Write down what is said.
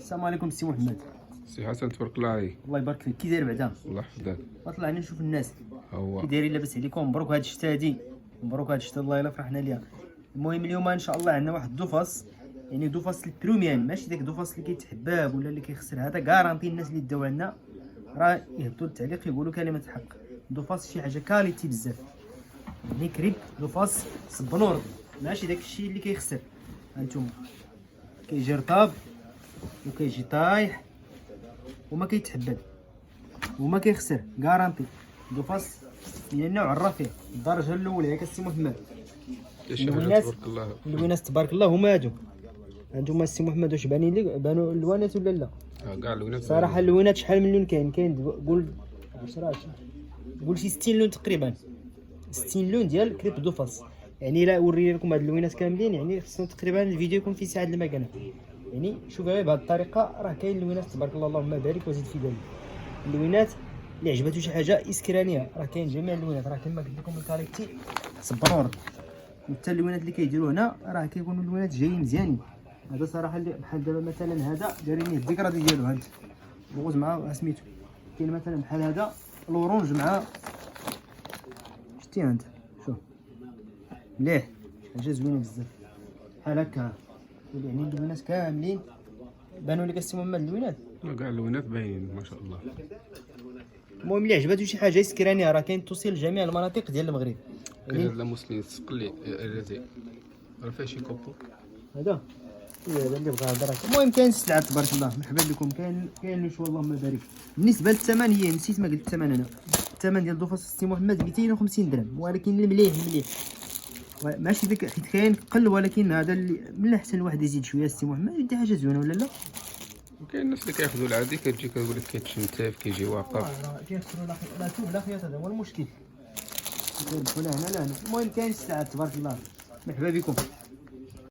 السلام عليكم سي محمد. سي حسن تبارك الله عليك. الله يبارك فيك. كي داير بعدا؟ الله يحفظك. طلعني نشوف الناس هو كي دايرين. لاباس عليكم؟ مبروك هاد الشتا هادي، مبروك هاد الشتا، الله الا فرحنا ليها. المهم اليوم ان شاء الله عندنا واحد دوفاس، يعني دوفاس البروميان، ماشي داك دوفاس اللي كيتحباب ولا اللي كيخسر. هذا كارانتي الناس اللي داو عندنا راه يهبطوا التعليق يقولوا كلمه الحق. دوفاس شي حاجه كاليتي بزاف، يعني كريب دوفاس صبنور، ماشي داك الشيء اللي كيخسر. هانتوما كيجي رطاب وكيجي طايح وما كيتحبل وما كيخسر، كارانتي. دوفاس من النوع الرفيع الدرجه الاولى ياك السي محمد. تبارك الله. اللوينات تبارك الله هما هادو. هانتوما السي محمد واش بانين لك؟ بانوا اللوانات ولا لا؟ كاع اللوينات صراحه اللوينات شحال من لون كاين قول 10 قول شي 60 لون تقريبا، 60 لون ديال كريب دوفاس. يعني الا ورينا لكم هاد اللوينات كاملين يعني خصنا تقريبا الفيديو يكون فيه ساعه المكانه. يعني شوف غير بهذه الطريقه راه كاين اللوينات تبارك الله، اللهم بارك وزيد في ذلك. اللوينات اللي عجباتو شي حاجه اسكرانيه راه كاين جميع اللوينات، راه كما قلت لكم الكاليتي صبرور. وحتى اللوينات اللي كيديروا هنا راه كيكونوا اللوينات جايين مزيانين. هذا صراحه اللي بحال دابا مثلا هذا دايرين ليه الذكرى ديالو، هانت الغوز مع سميتو. كاين مثلا بحال هذا الاورونج مع شتي انت شوف مليح، حاجه زوينه بزاف بحال هكا. يعني اللوينات كاملين بانوا لك السي محمد اللوينات، كاع اللوينات باينين ما شاء الله. المهم اللي عجباتو شي حاجه اسكرانيه راه كاين توصيل لجميع المناطق ديال المغرب. كاين هاد المسلين تسقلي الرزي راه فيه شي كوبو. هذا هذا اللي بغا هضر. المهم كاين السلعه تبارك الله، مرحبا بكم. كاين ان شاء الله اللهم بارك. بالنسبه للثمن هي نسيت ما قلت الثمن انا. الثمن ديال دوفاس السي محمد 250 درهم، ولكن المليح ماشي داك حيت كاين قل، ولكن هذا اللي من الاحسن الواحد يزيد شويه السي محمد يدي حاجه زوينه ولا لا. وكاين الناس اللي كياخذوا العادي كتجي كتقول لك كيتشنتف كيجي واقف. كيخسروا لا توب لا خياط، هذا هو المشكل. كيدخلوا هنا لا هنا. المهم كاين السلعه تبارك الله، مرحبا بكم.